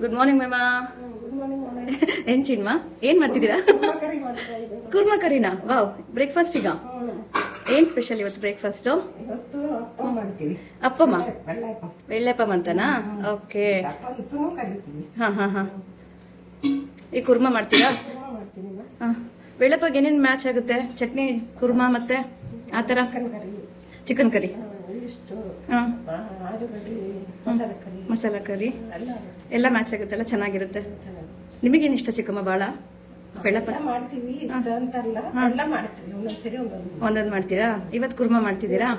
Good morning ಮ್ಯಾಮಾ. ಏನ್ ಚಿನ್ಮಾ ಏನ್ ಮಾಡ್ತಿದ್ದೀರಾ? ಕುರ್ಮಾ ಕರಿನಾ? ವಾವ್, ಬ್ರೇಕ್ಫಾಸ್ಟ್ ಈಗ ಏನ್ ಸ್ಪೆಷಲ್ ಇವತ್ತು ಬ್ರೇಕ್ಫಾಸ್ಟ್? ಅಪ್ಪಮ್ಮ ಬೆಳ್ಳೆಪ್ಪ ಮಾಡ್ತಾನಾ? ಓಕೆ. ಹಾ ಹಾ ಹಾ. ಈ ಕುರ್ಮಾ ಮಾಡ್ತೀರಾ? ಹಾ. ಬೆಳ್ಳೆಪ್ಪಗೆ ಏನೇನ್ ಮ್ಯಾಚ್ ಆಗುತ್ತೆ? ಚಟ್ನಿ, ಕುರ್ಮಾ ಮತ್ತೆ ಆತರ ಚಿಕನ್ ಕರಿ, ಮಸಾಲ ಕರಿ ಎಲ್ಲ ಮ್ಯಾಚ್ ಆಗುತ್ತಲ್ಲ, ಚೆನ್ನಾಗಿರುತ್ತೆ. ನಿಮಗೇನ್ ಇಷ್ಟ ಚಿಕ್ಕಮ್ಮ? ಬಾಳ ಬೆಳ್ಳಪ್ಪ ಒಂದೊಂದು ಮಾಡ್ತೀರಾ? ಇವತ್ತು ಕುರ್ಮಾ ಮಾಡ್ತಿದ್ದೀರಾ?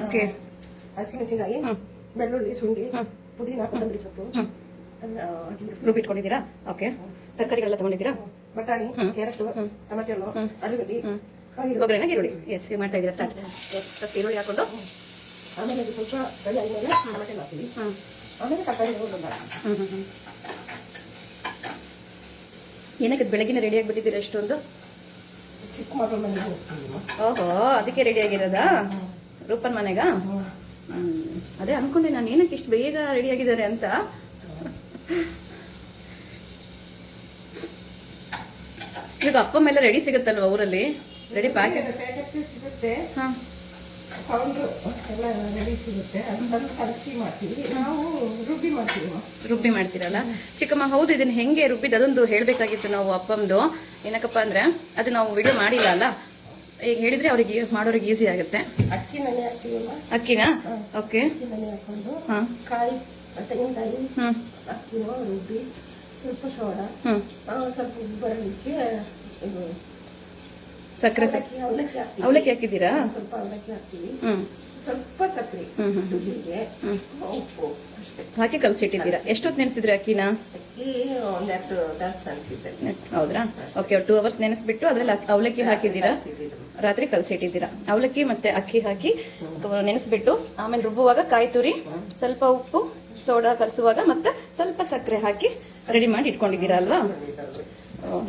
ಓಕೆ. ಬೆಳ್ಳುಳ್ಳಿ, ಶುಂಠಿ, ಪುದೀನ, ಕೊತ್ತಂಬರಿ ಸೊಪ್ಪು ರುಬ್ಬಿಟ್ಕೊಂಡಿದ್ದೀರಾ? ಓಕೆ. ತರಕಾರಿಗಳೆಲ್ಲ ತಗೊಂಡಿದ್ದೀರಾ? ಬಟಾಣಿ, ಕ್ಯಾರೆಟ್, ಟೊಮೆಟೊ, ಆಲೂಗಡ್ಡೆ, ಒಗ್ಗರಣೆ, ಈರುಳ್ಳಿ. ಎಸ್, ಮಾಡ್ತಾ ಇದ್ದೀರಾ? ಸ್ಟಾರ್ಟ್. ಈರುಳ್ಳಿ ಹಾಕೊಂಡು ಆಮೇಲೆ ಸ್ವಲ್ಪ ಬೆಳೆ ಆದ್ಮೇಲೆ ಟೊಮೆಟೊ ಹಾಕ್ತೀವಿ. ಆಮೇಲೆ ತರಕಾರಿ ಏನಕ್ಕೆ ಬೆಳಗಿನ ರೆಡಿ ಆಗಿಬಿಟ್ಟಿದ್ದೀರಾ ಎಷ್ಟೊಂದು? ಚಿಕ್ಕ ಮಗಳ ಮನೆಗೆ ಹೋಗ್ತೀವಿ. ಓಹೋ, ಅದಕ್ಕೆ ರೆಡಿ ಆಗಿರೋದಾ? ರೂಪನ್ ಮನೆಗ? ಅದೇ ಅನ್ಕೊಂಡೆ ನಾನು, ಏನಕ್ಕೆ ಇಷ್ಟು ಬೇಗ ರೆಡಿ ಆಗಿದ್ದಾರೆ ಅಂತ. ಈಗ ಅಪ್ಪ ಮೇಲೆ ರೆಡಿ ಸಿಗುತ್ತಲ್ವಾ ಊರಲ್ಲಿ? ರೆಡಿ ಪ್ಯಾಕೆಟ್ ಸಿಗುತ್ತೆ, ಹಾ, ಪೌಡರ್ ಎಲ್ಲ ರೆಡಿ ಸಿಗುತ್ತೆ. ಅದನ್ನ ಕಲಸಿ ಮಾಡ್ತೀವಿ. ನಾವು ರುಬ್ಬಿ ಮಾಡ್ತೀವಿ. ರುಬ್ಬಿ ಮಾಡ್ತೀರಲ್ಲ ಚಿಕ್ಕಮ್ಮ? ಹೌದು, ಇದನ್ನ ಹೆಂಗೆ ರುಬ್ಬಿದ್ ಅದೊಂದು ಹೇಳ್ಬೇಕಾಗಿತ್ತು ನಾವು. ಅಪ್ಪಂದು ಏನಕ್ಕಪ್ಪ ಅಂದ್ರೆ ಅದು ನಾವು ವಿಡಿಯೋ ಮಾಡಿಲ್ಲ ಅಲ್ಲ, ಈಗ ಹೇಳಿದ್ರೆ ಅವ್ರಿಗೆ ಮಾಡೋರಿಗೆ ಈಸಿ ಆಗುತ್ತೆ. ಅಕ್ಕಿ ನೆನೆ ಹಾಕ್ತೀವಲ್ಲ, ಅಕ್ಕಿನಾ? ಓಕೆ. ಅಕ್ಕಿ ನೆನೆ ಹಾಕೊಂಡು ಹಾ, ಕಾಯಿ, ತೆಂಗಿನಕಾಯಿ, ಹ್ಮ್, ಅಕ್ಕಿನ ರುಬ್ಬಿ ಸ್ವಲ್ಪ ಸೋಡಾ, ಹ್ಮ್, ಸ್ವಲ್ಪ ಉಪ್ಪು ಬರಲಿಕ್ಕೆ ಇದು ಸಕ್ಕರೆ, ಅವಲಕ್ಕಿ ಹಾಕಿದ್ದೀರಾ? ಸ್ವಲ್ಪ ಅವಲಕ್ಕಿ ಹಾಕ್ತೀವಿ. ಹ್ಮ್, ಸ್ವಲ್ಪ ಸಕ್ಕರೆ, ರುಬ್ಬಿಗೆ ಉಪ್ಪು ಅಷ್ಟೇ ಹಾಕಿ ಕಲ್ಸಿಟ್ಟಿದ್ದೀರಾ? ಎಷ್ಟೊತ್ತು ನೆನೆಸಿದ್ರಿ ಅಕ್ಕಿನ? ಅಕ್ಕಿ ಒಂದೆರಡು ತಾಸು ಅನಿಸಿದ್ದೆ. ಹೌದ್ರಾ? ಓಕೆ. 2 ಅವರ್ಸ್ ನೆನೆಸ್ಬಿಟ್ಟು ಅದ್ರಲ್ಲಿ ಅವಲಕ್ಕಿ ಹಾಕಿದ್ದೀರಾ? ರಾತ್ರಿ ಕಲ್ಸಿಟ್ಟಿದ್ದೀರಾ? ಅವಲಕ್ಕಿ ಮತ್ತೆ ಅಕ್ಕಿ ಹಾಕಿ ನೆನೆಸ್ಬಿಟ್ಟು ಆಮೇಲೆ ರುಬ್ಬುವಾಗ ಕಾಯಿ ತುರಿ, ಸ್ವಲ್ಪ ಉಪ್ಪು, ಸೋಡಾ ಕಲಸುವಾಗ ಮತ್ತೆ ಸ್ವಲ್ಪ ಸಕ್ಕರೆ ಹಾಕಿ ರೆಡಿ ಮಾಡಿ ಇಟ್ಕೊಂಡಿದ್ದೀರಾ ಅಲ್ವಾ?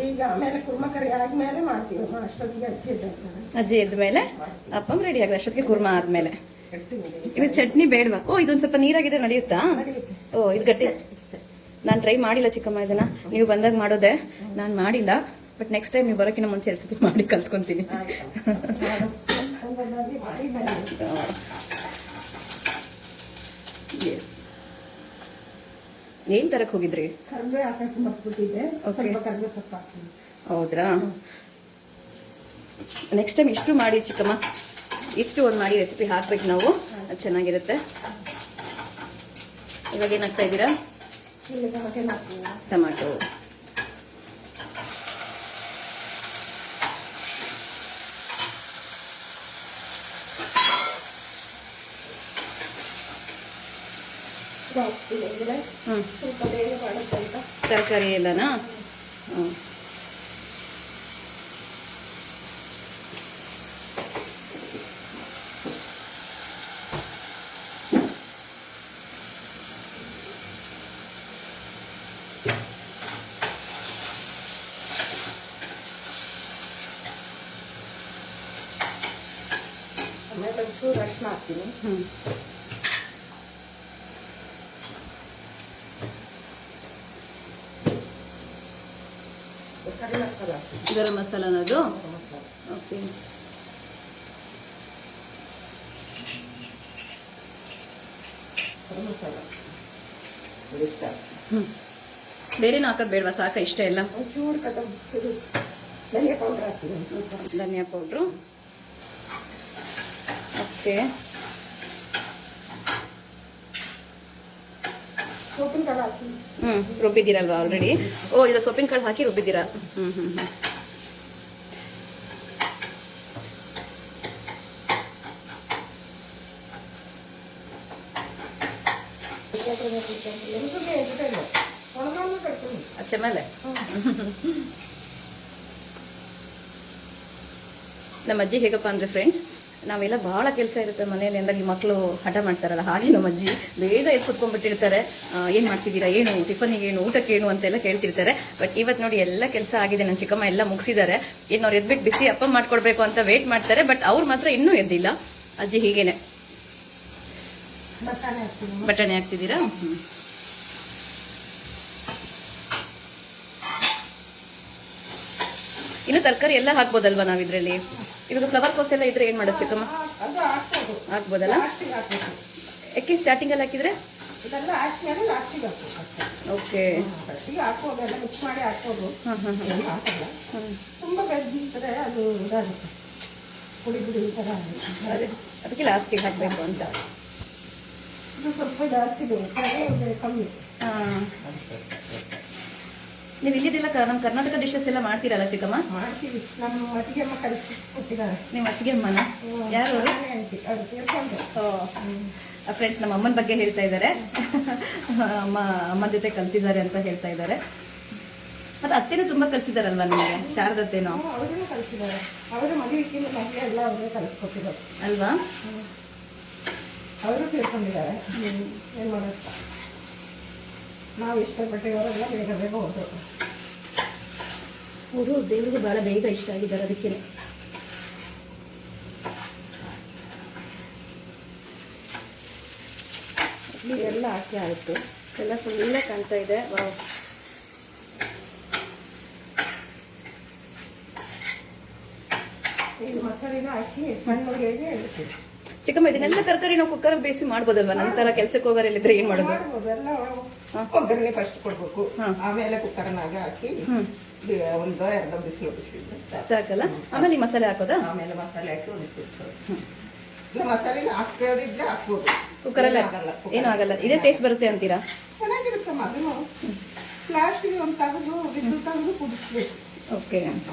ಈಗ ಆಮೇಲೆ ಕುರ್ಮಾ ಕರಿ ಆದ್ಮೇಲೆ ಮಾಡ್ತೀವಿ. ಅಷ್ಟೊತ್ತಿಗೆ ಅಜ್ಜಿ ಎದ್ಮೇಲೆ ಅಪ್ಪಂ ರೆಡಿ ಆಗಿದೆ. ಅಷ್ಟೊತ್ತಿಗೆ ಕುರ್ಮಾ ಆದ್ಮೇಲೆ ಇದು ಚಟ್ನಿ ಬೇಡವಾ? ಓ, ಇದೊಂದ್ ಸ್ವಲ್ಪ ನೀರಾಗಿದೆ, ನಡೆಯುತ್ತಾ? ಓ, ಇದು ಗಟ್ಟಿ. ನಾನು ಟ್ರೈ ಮಾಡಿಲ್ಲ ಚಿಕ್ಕಮ್ಮ ಇದನ್ನ. ನೀವು ಬಂದಾಗ ಮಾಡೋದೆ, ನಾನು ಮಾಡಿಲ್ಲ. ಬಟ್ ನೆಕ್ಸ್ಟ್ ಟೈಮ್ ನೀವು ಬರೋಕಿನ ಮುಂಚೆ 2 ಸತಿ ಮಾಡಿ ಕಲ್ತ್ಕೊಂತೀನಿ. ಏನ್ ತರಕ್ ಹೋಗಿದ್ರಿ? ಕರ್ಬೇವು ಹಾಕಕ್ಕೆ ಮರ್ತ್ಬಿಟ್ಟಿದ್ದೆ. ಸ್ವಲ್ಪ ಕರ್ಬೇವು ಸೊಪ್ಪು ಹಾಕ್ತೀನಿ. ಹೌದ್ರಾ? ನೆಕ್ಸ್ಟ್ ಟೈಮ್ ಇಷ್ಟು ಮಾಡಿ ಚಿಕ್ಕಮ್ಮ, ಇಷ್ಟು ಒಂದು ಮಾಡಿ ರೆಸಿಪಿ ಹಾಕ್ಬೇಕು ನಾವು, ಅದು ಚೆನ್ನಾಗಿರುತ್ತೆ. ಇವಾಗ ಏನ್ ಹಾಕ್ತಾ ಇದ್ದೀರಾ? ಟೊಮಾಟೊ. ಸ್ವಲ್ಪ ಬೇಗ ಮಾಡುತ್ತೆ ಅಂತ ತರಕಾರಿ ಎಲ್ಲನಾ? ಹ್ಮ್. ಆಮೇಲೆ ಚೂರು ಅರಿಶಿನ ಹಾಕ್ತೀನಿ. ಕರಿ ಮಸಾಲ, ಗರಂ ಮಸಾಲ ಅನ್ನೋದು? ಓಕೆ. ಬೇರೇನು ಹಾಕೋದು ಬೇಡವಾ? ಸಾಕ ಇಷ್ಟ ಎಲ್ಲ? ಚೂರು ಧನಿಯಾ ಪೌಡರ್ ಹಾಕ್ತೀನಿ. ಧನಿಯಾ ಪೌಡ್ರು. ಓಕೆ. ಸೊಪ್ಪಿನ ಕಾಳು ಹಾಕ್ತೀನಿ. ರುಬ್ಬಿದ್ದೀರಲ್ವಾ ಆಲ್ರೆಡಿ? ಓ, ಇದು ಸೊಪ್ಪಿನ ಕಾಳು ಹಾಕಿ ರುಬ್ಬಿದ್ದೀರಾ? ಅಚ್ಚ ಮೇಲೆ ನಮ್ಮ ಅಜ್ಜಿ ಹೇಗಪ್ಪ ಅಂದ್ರೆ ಫ್ರೆಂಡ್ಸ್, ನಾವೆಲ್ಲ ಬಹಳ ಕೆಲಸ ಇರುತ್ತೆ ಮನೆಯಲ್ಲಿ ಅಂದಾಗ ಈ ಮಕ್ಕಳು ಹಠ ಮಾಡ್ತಾರಲ್ಲ, ಹಾಗೆ ನಮ್ಮ ಅಜ್ಜಿ ಬೇಗ ಎದ್ದು ಕುತ್ಕೊಂಡ್ಬಿಟ್ಟಿರ್ತಾರೆ. ಏನ್ ಮಾಡ್ತಿದ್ದೀರಾ, ಏನು ಟಿಫನಿಗೆ, ಏನು ಊಟಕ್ಕೆ ಏನು ಅಂತೆಲ್ಲ ಕೇಳ್ತಿರ್ತಾರೆ. ಬಟ್ ಇವತ್ತು ನೋಡಿ ಎಲ್ಲ ಕೆಲಸ ಆಗಿದೆ, ನನ್ನ ಚಿಕ್ಕಮ್ಮ ಎಲ್ಲ ಮುಗಿಸಿದ್ದಾರೆ. ಇನ್ನು ಅವ್ರು ಎದ್ಬಿಟ್ಟು ಬಿಸಿ ಅಪ್ಪ ಮಾಡ್ಕೊಡ್ಬೇಕು ಅಂತ ವೇಟ್ ಮಾಡ್ತಾರೆ. ಬಟ್ ಅವ್ರು ಮಾತ್ರ ಇನ್ನೂ ಎದ್ದಿಲ್ಲ. ಅಜ್ಜಿ ಹೀಗೇನೆ ಬಟಾಣಿ ಹಾಕ್ತೀನಿ. ಬಟಾಣಿ ಹಾಕ್ತಿದ್ದೀರಾ? ಇನ್ನು ತರಕಾರಿ ಎಲ್ಲ ಹಾಕ್ಬೋದಲ್ವಾ ನಾವಿದ್ರಲ್ಲಿ? ಇವಾಗ ಫ್ಲವರ್ ಕೋಸ್ ಎಲ್ಲ ಇದ್ರೆ ಏನ್ ಮಾಡೋದು ಚಿಕ್ಕಮ್ಮ? ಅದು ಹಾಕ್ಬೋದು. ಹಾಕ್ಬೋದಲ್ಲ? ಲಾಸ್ಟಿಗೆ ಹಾಕ್ಬೇಕು. ಯಾಕೆ ಸ್ಟಾರ್ಟಿಂಗ್ ಅಲ್ಲಿ ಹಾಕಿದ್ರೆ? ಇದೆಲ್ಲ ಹಾಕಿದ್ಮೇಲೆ ಲಾಸ್ಟಿಗೆ ಹಾಕ್ಬೇಕು ಅಷ್ಟೇ. ಓಕೆ. ಫಸ್ಟಿಗೆ ಹಾಕ್ಬೋದು, ಎಲ್ಲ ಮಿಕ್ಸ್ ಮಾಡಿ ಹಾಕ್ಬೋದು. ಎಲ್ಲ ಹಾಕಲ್ಲ. ತುಂಬ ಬೆಂದಿದ್ರೆ ಅದು ಇದಾಗುತ್ತೆ, ಪುಡಿ ಪುಡಿ ಈ ಥರ ಆಗುತ್ತೆ. ಅದಕ್ಕೆ ಲಾಸ್ಟಿಗೆ ಹಾಕ್ಬೇಕು ಅಂತ. ಇದು ಸ್ವಲ್ಪ ಜಾಸ್ತಿ ಬೇಕು, ಕಮ್ಮಿ. ನೀವು ಇಲ್ಲಿದೆಲ್ಲ ನಮ್ಮ ಕರ್ನಾಟಕ ಡಿಶಸ್ ಎಲ್ಲ ಮಾಡ್ತೀರಲ್ಲ ಚಿಕ್ಕಮ್ಮ? ಮಾಡ್ತೀವಿ. ನಮ್ಮ ಅತ್ತಿಗೆ ಅಮ್ಮ ಕಲಿಸಿ ಕೊಟ್ಟಿದ್ದಾರೆ. ನಿಮ್ಮ ಅತ್ತಿಗೆ ಅಮ್ಮನ? ಯಾರು ಅವರು? ಅದು ತಿಳ್ಕೊಂಡೆ. ಫ್ರೆಂಡ್ಸ್ ನಮ್ಮ ಅಮ್ಮನ ಬಗ್ಗೆ ಹೇಳ್ತಾ ಇದ್ದಾರೆ. ಅಮ್ಮನ ಜೊತೆ ಕಲ್ತಿದ್ದಾರೆ ಅಂತ ಹೇಳ್ತಾ ಇದ್ದಾರೆ. ಮತ್ತೆ ಅತ್ತೆನೂ ತುಂಬಾ ಕಲ್ಸಿದಾರಲ್ವಾ ನಿಮಗೆ? ಶಾರದತ್ತೇನೋ ಅವರೇ ಕಲಿಸಿದ್ದಾರೆ. ಅವರ ಮದುವೆಕ್ಕಿಂತ ನಮಗೆ ಎಲ್ಲ ಅವರೇ ಕಲಿಸ್ಕೊಟ್ಟಿದ್ದಾರೆ ಅಲ್ವಾ? ಅವರು ತಿಳ್ಕೊಂಡಿದ್ದಾರೆ. ಏನು ಮಾಡೋದು, ನಾವು ಇಷ್ಟಪಟ್ಟಿರೋರೆಲ್ಲ ಬೇಗ ಬೇಗ ಹೋದ್ರು. ಅವರು ದೇವರಿಗೆ ಬಹಳ ಬೇಗ ಇಷ್ಟ ಆಗಿದ್ದಾರೆ, ಅದಕ್ಕೆ. ಎಲ್ಲ ಹಾಕಿ ಆಯಿತು. ಎಲ್ಲ ಫುಲ್ಲ ಕಾಣ್ತಾ ಇದೆ. ವಾವ್. ಈಗ ಮಸಾಲೆನ ಹಾಕಿ ಸಣ್ಣ ಉರಿಯಾಗಿ ಇಡ್ತೀವಿ. ಚಿಕ್ಕಮ್ಮ ಇದನ್ನೆಲ್ಲ ತರಕಾರಿ ನಾವು ಕುಕ್ಕರ್ ಬೇಯಿಸಿ ಮಾಡ್ಬೋದಲ್ವಾ? ನಂತರ ಕೆಲ್ಸಕ್ಕೆ ಹೋಗೋರಿಲ್ಲಿದ್ರೆ ಏನ್ ಮಾಡೋದು? ಎಲ್ಲ ಒಗ್ಗರಣೆ ಫಸ್ಟ್ ಕೊಡ್ಬೇಕು, ಆಮೇಲೆ ಕುಕ್ಕರ್ನಾಗ ಹಾಕಿ ಒಂದು 2 ಬಿಸಿಲು ಬಿಸಿಲು ಸಾಕಲ್ಲ? ಆಮೇಲೆ ಈ ಮಸಾಲೆ ಹಾಕೋದಾ? ಆಮೇಲೆ ಮಸಾಲೆ ಹಾಕಿ ಒಂದು ಕುದಿಸೋದು. ಇಲ್ಲ ಮಸಾಲೆ ಹಾಕೋದಿದ್ರೆ ಹಾಕ್ಬೋದು, ಕುಕ್ಕರಲ್ಲಿ ಏನೂ ಆಗಲ್ಲ. ಇದೇ ಟೇಸ್ಟ್ ಬರುತ್ತೆ ಅಂತೀರಾ? ಚೆನ್ನಾಗಿರುತ್ತಮ್ಮ. ಅದನ್ನು ಲಾಸ್ಟಿಗೆ ಒಂದು ತೆಗೆದು ಬಿಸಿಲು ತೆಗೆದು ಕುದಿಸ್ಬೇಕು. ಓಕೆ.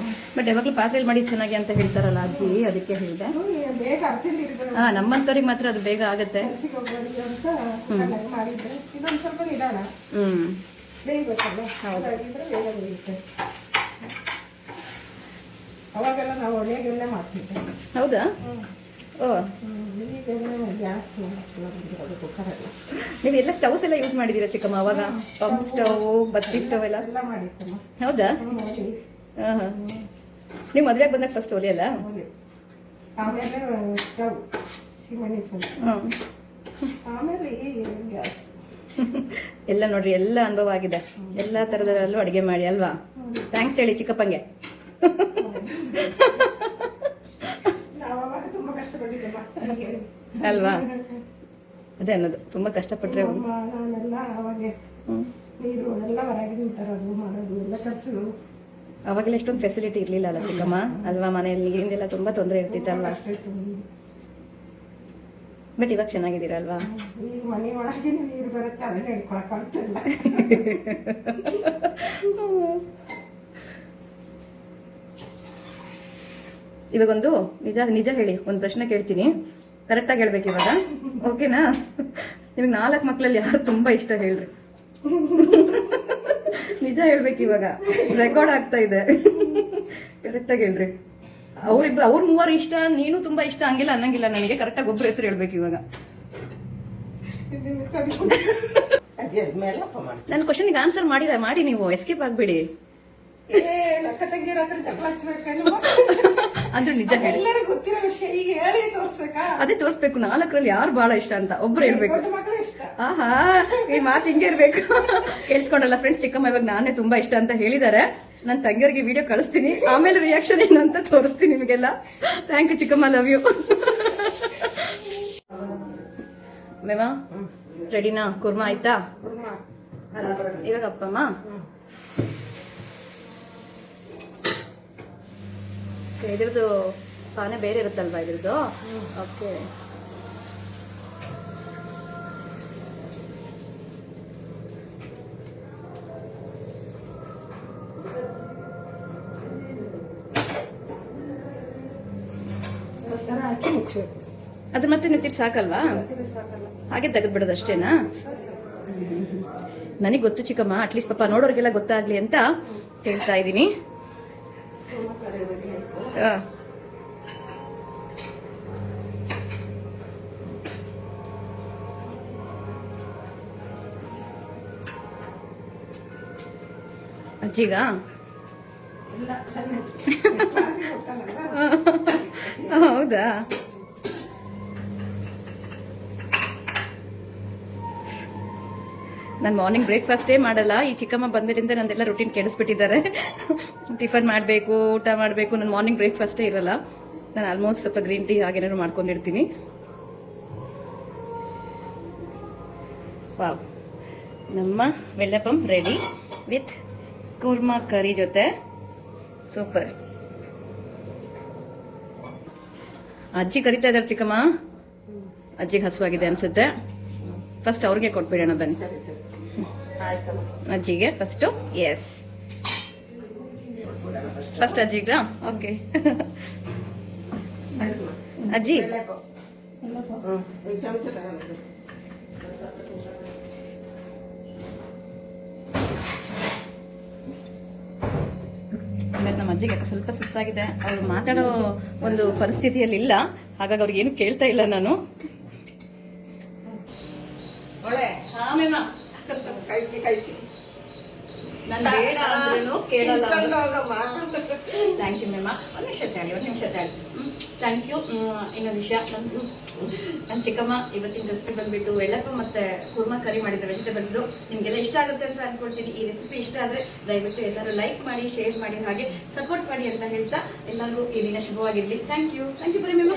ಬಟ್ ಯಾವಾಗ್ಲೂ ಪಾತ್ರೆಯಲ್ಲಿ ಮಾಡಿ ಚೆನ್ನಾಗಿ ಅಂತ ಹೇಳ್ತಾರಲ್ಲ ಅಜ್ಜಿ, ಅದಕ್ಕೆ ಹೇಳಿದೆ. ಬೇಗ ಅರ್ಜೆಂಟ್ ಇರಬೇಕು. ನಮ್ಮಂತವ್ರಿಗೆ ಮಾತ್ರ ಅದು ಬೇಗ ಆಗತ್ತೆ ಅಂತ ಮಾಡಿದ್ರೆ ಇದೊಂದು ಸ್ವಲ್ಪ ನಿಧಾನ ಬೇಯಬೇಕಲ್ಲ, ಹಾಗಾಗಿದ್ರೆ ಬೇಗ ಬೇಯುತ್ತೆ. ಅವಾಗೆಲ್ಲ ನಾವು ಒಳ್ಳೆಗೆಲ್ಲ ಮಾಡ್ತಿದ್ದೆ. ಹೌದಾ? ಓ, ಈಗೆಲ್ಲ ಗ್ಯಾಸು ಕುಕ್ಕರಲ್ಲಿ. ನೀವೆಲ್ಲ ಸ್ಟವ್ಸ್ ಎಲ್ಲ ಯೂಸ್ ಮಾಡಿದೀರಾ ಚಿಕ್ಕಮ್ಮ ಅವಾಗ? ಪಂಪ್ ಸ್ಟವ್, ಬತ್ತಿ ಸ್ಟವ್ ಎಲ್ಲ ಮಾಡಿತ್ತಮ್ಮ. ಹೌದಾ? ನೀವು ಮದ್ವೆಗೆ ಬಂದಾಗ ಫಸ್ಟ್ ಒಲೆ ಅಲ್ಲ? ಆಮೇಲೆ ಸ್ಟವ್ ಸಿಮಣಿ ಆಮೇಲೆ ಗ್ಯಾಸ್. ಎಲ್ಲ ನೋಡ್ರಿ, ಎಲ್ಲ ಅನುಭವ ಆಗಿದೆ. ಎಲ್ಲಾ ತರದಲ್ಲೂ ಅಡಿಗೆ ಮಾಡಿ ಅಲ್ವಾ? ಥ್ಯಾಂಕ್ಸ್ ಹೇಳಿ ಚಿಕ್ಕಪ್ಪಂಗೆ. ತುಂಬಾ ಕಷ್ಟಪಟ್ಟಿದ್ದೆ ಅಲ್ವಾ? ಅದೇ ಅನ್ನೋದು, ತುಂಬಾ ಕಷ್ಟಪಟ್ರೆ. ನಾನೆಲ್ಲ ಅವಾಗ ನೀರು ಎಲ್ಲ ಹೊರಗಿನ ತರೋದು ಮಾಡೋದು ಎಲ್ಲ ಕರ್ಸೋದು. ಅವಾಗೆಲ್ಲ ಎಷ್ಟೊಂದು ಫೆಸಿಲಿಟಿ ಇರ್ಲಿಲ್ಲ ಅಲ್ಲ ಚಿಕ್ಕಮ್ಮ ಅಲ್ವಾ? ಮನೆಯಲ್ಲಿ ನೀರಿಂದೆಲ್ಲ ತುಂಬಾ ತೊಂದರೆ ಇರ್ತಿತ್ತಲ್ವಾ? ಬಟ್ ಇವಾಗ ಚೆನ್ನಾಗಿದ್ದೀರಾ ಅಲ್ವಾ? ಈಗ ಮನೆ ಒಳಗೆ ನೀರು ಬರುತ್ತೆ, ಅದನ್ನ ಹಿಡ್ಕೊಳಕ್ ಆಗ್ತಿಲ್ಲ. ಇವಾಗೊಂದು ನಿಜ ಹೇಳಿ, ಒಂದು ಪ್ರಶ್ನೆ ಕೇಳ್ತೀನಿ, ಕರೆಕ್ಟಾಗಿ ಹೇಳ್ಬೇಕು ಇವಾಗ, ಓಕೆನಾ? ನಿಮ್ಗೆ 4 ಮಕ್ಳಲ್ಲಿ ಯಾರು ತುಂಬಾ ಇಷ್ಟ ಹೇಳ್ರಿ? ನಿಜ ಹೇಳ್ಬೇಕು ಇವಾಗ, ರೆಕಾರ್ಡ್ ಆಗ್ತಾ ಇದೆ. ಕರೆಕ್ಟಾಗಿ ಹೇಳ್ರಿ. ಅವ್ರ 3 ಇಷ್ಟ, ನೀನು ತುಂಬಾ ಇಷ್ಟ, ಹಂಗಿಲ್ಲ ಅನ್ನಂಗಿಲ್ಲ ನನಗೆ. ಕರೆಕ್ಟಾಗಿ ಒಬ್ರು ಹೆಸರು ಹೇಳ್ಬೇಕು ಇವಾಗ. ನನ್ನ ಕ್ವಶನ್ಗೆ ಆನ್ಸರ್ ಮಾಡಿ ನೀವು ಎಸ್ಕೇಪ್ ಆಗ್ಬೇಡಿ. ಅಂದ್ರೆ ನಿಜ ಹೇಳಿ, ಗೊತ್ತಿರೋ ವಿಷಯ ಈಗ ಹೇಳಿ ತೋರಿಸ್ಬೇಕಾ? ಅದೇ ತೋರಿಸ್ಬೇಕು. 4ರಲ್ಲಿ ಯಾರು ಬಹಳ ಇಷ್ಟ ಅಂತ ಒಬ್ರು ಹೇಳ್ಬೇಕು. ಆಹಾ, ಈ ಮಾತು ಹಿಂಗೆ ಇರ್ಬೇಕು. ಕೇಳಿಸ್ಕೊಂಡಲ್ಲ ಫ್ರೆಂಡ್ಸ್, ಚಿಕ್ಕಮ್ಮ ಇವಾಗ ನಾನೇ ತುಂಬಾ ಇಷ್ಟ ಅಂತ ಹೇಳಿದ್ದಾರೆ. ನನ್ನ ತಂಗಿಯರಿಗೆ ವಿಡಿಯೋ ಕಳಿಸ್ತೀನಿ, ಆಮೇಲೆ ರಿಯಾಕ್ಷನ್ ಏನು ಅಂತ ತೋರಿಸ್ತೀನಿ ನಿಮಗೆಲ್ಲ. ಥ್ಯಾಂಕ್ ಯು ಚಿಕ್ಕಮ್ಮ, ಲವ್ ಯು. ಮೇಮ ರೆಡಿನಾ? ಕುರ್ಮಾ ಆಯ್ತಾ? ಇವಾಗ ಅಪ್ಪಮ್ಮ ಇದ್ರದ್ದು ಪಾನೆ ಬೇರೆ ಇರುತ್ತಲ್ವಾ ಇದ್ರದ್ದು? ಓಕೆ. ಅದು ಮತ್ತೆ ನೆತ್ತಿರ್ ಸಾಕಲ್ವಾ? ಹಾಗೆ ತೆಗೆದ್ಬಿಡೋದು ಅಷ್ಟೇನಾ? ನನಗೆ ಗೊತ್ತು ಚಿಕ್ಕಮ್ಮ, ಅಟ್ಲೀಸ್ಟ್ ಪಾಪ ನೋಡೋರಿಗೆಲ್ಲ ಗೊತ್ತಾಗ್ಲಿ ಅಂತ ಹೇಳ್ತಾ ಇದ್ದೀನಿ. ಅಜ್ಜಿಗ ಹೌದಾ? ನಾನು ಮಾರ್ನಿಂಗ್ ಬ್ರೇಕ್ಫಾಸ್ಟೇ ಮಾಡಲ್ಲ. ಈ ಚಿಕ್ಕಮ್ಮ ಬಂದಿರಿಂದ ನಂದೆಲ್ಲ ರುಟೀನ್ ಕೆಡಿಸ್ಬಿಟ್ಟಿದ್ದಾರೆ. ಟಿಫನ್ ಮಾಡಬೇಕು, ಊಟ ಮಾಡಬೇಕು. ನನ್ನ ಮಾರ್ನಿಂಗ್ ಬ್ರೇಕ್ಫಾಸ್ಟೇ ಇರಲ್ಲ. ನಾನು ಆಲ್ಮೋಸ್ಟ್ ಸ್ವಲ್ಪ ಗ್ರೀನ್ ಟೀ ಹಾಗೇನಾದ್ರು ಮಾಡ್ಕೊಂಡಿರ್ತೀನಿ. ವಾವ್, ನಮ್ಮ ವೆಲ್ಲಪಂ ರೆಡಿ ವಿತ್ ಕೂರ್ಮಾ ಕರಿ ಜೊತೆ. ಸೂಪರ್. ಅಜ್ಜಿ ಕರಿತಾ ಇದ್ದಾರೆ ಚಿಕ್ಕಮ್ಮ. ಅಜ್ಜಿಗೆ ಹಸುವಾಗಿದೆ ಅನ್ಸುತ್ತೆ. ಫಸ್ಟ್ ಅವ್ರಿಗೆ ಕೊಟ್ಬಿಡೋಣ ಬನ್ನಿ. ಸರಿ ಸರಿ ಆಯ್ತಮ್ಮ. ಅಜ್ಜಿಗೆ ಫಸ್ಟು. ಎಸ್, ಫಸ್ಟ್ ಅಜ್ಜಿಗ. ಓಕೆ. ಅಜ್ಜಿ ಚಮಚ ತಗೊಂಡು ಆಮೇಲೆ ನಮ್ಮ ಅಜ್ಜಿಗೆ ಸ್ವಲ್ಪ ಸುಸ್ತಾಗಿದೆ. ಅವ್ರು ಮಾತಾಡೋ ಒಂದು ಪರಿಸ್ಥಿತಿಯಲ್ಲಿ ಇಲ್ಲ. ಹಾಗಾಗಿ ಅವ್ರಿಗೆ ಏನು ಕೇಳ್ತಾ ಇಲ್ಲ ನಾನು. ಒಳ್ಳೆ ಕೈತಿ ನಾನು ಬೇಡ ಅಂದ್ರೂ ಕೇಳಲ್ಲ. ತಿನ್ಕೊಂಡು ಹೋಗಮ್ಮ. Thank you ma'am. ಒಂದು ನಿಮಿಷ ತಾಳಿ. Thank you. ಇನ್ನೊಂದು ವಿಷಯ, ನನ್ನ ಚಿಕ್ಕಮ್ಮ ಇವತ್ತಿನ ರೆಸಿಪಿ ಬಂದ್ಬಿಟ್ಟು ವೆಲ್ಲಪ್ಪ ಮತ್ತೆ ಕುರ್ಮಾ ಕರಿ ಮಾಡಿದ್ರೆ ವೆಜಿಟೇಬಲ್ಸ್. ನಿಮ್ಗೆಲ್ಲ ಇಷ್ಟ ಆಗುತ್ತೆ ಅಂತ ಅನ್ಕೊಳ್ತೀನಿ. ಈ ರೆಸಿಪಿ ಇಷ್ಟ ಆದ್ರೆ ದಯವಿಟ್ಟು ಎಲ್ಲರೂ ಲೈಕ್ ಮಾಡಿ, ಶೇರ್ ಮಾಡಿ, ಹಾಗೆ ಸಪೋರ್ಟ್ ಮಾಡಿ ಅಂತ ಹೇಳ್ತಾ ಎಲ್ಲರಿಗೂ ಈ ದಿನ ಶುಭವಾಗಿರ್ಲಿ. ಥ್ಯಾಂಕ್ ಯು ಬರೀ ಮ್ಯಾಮ.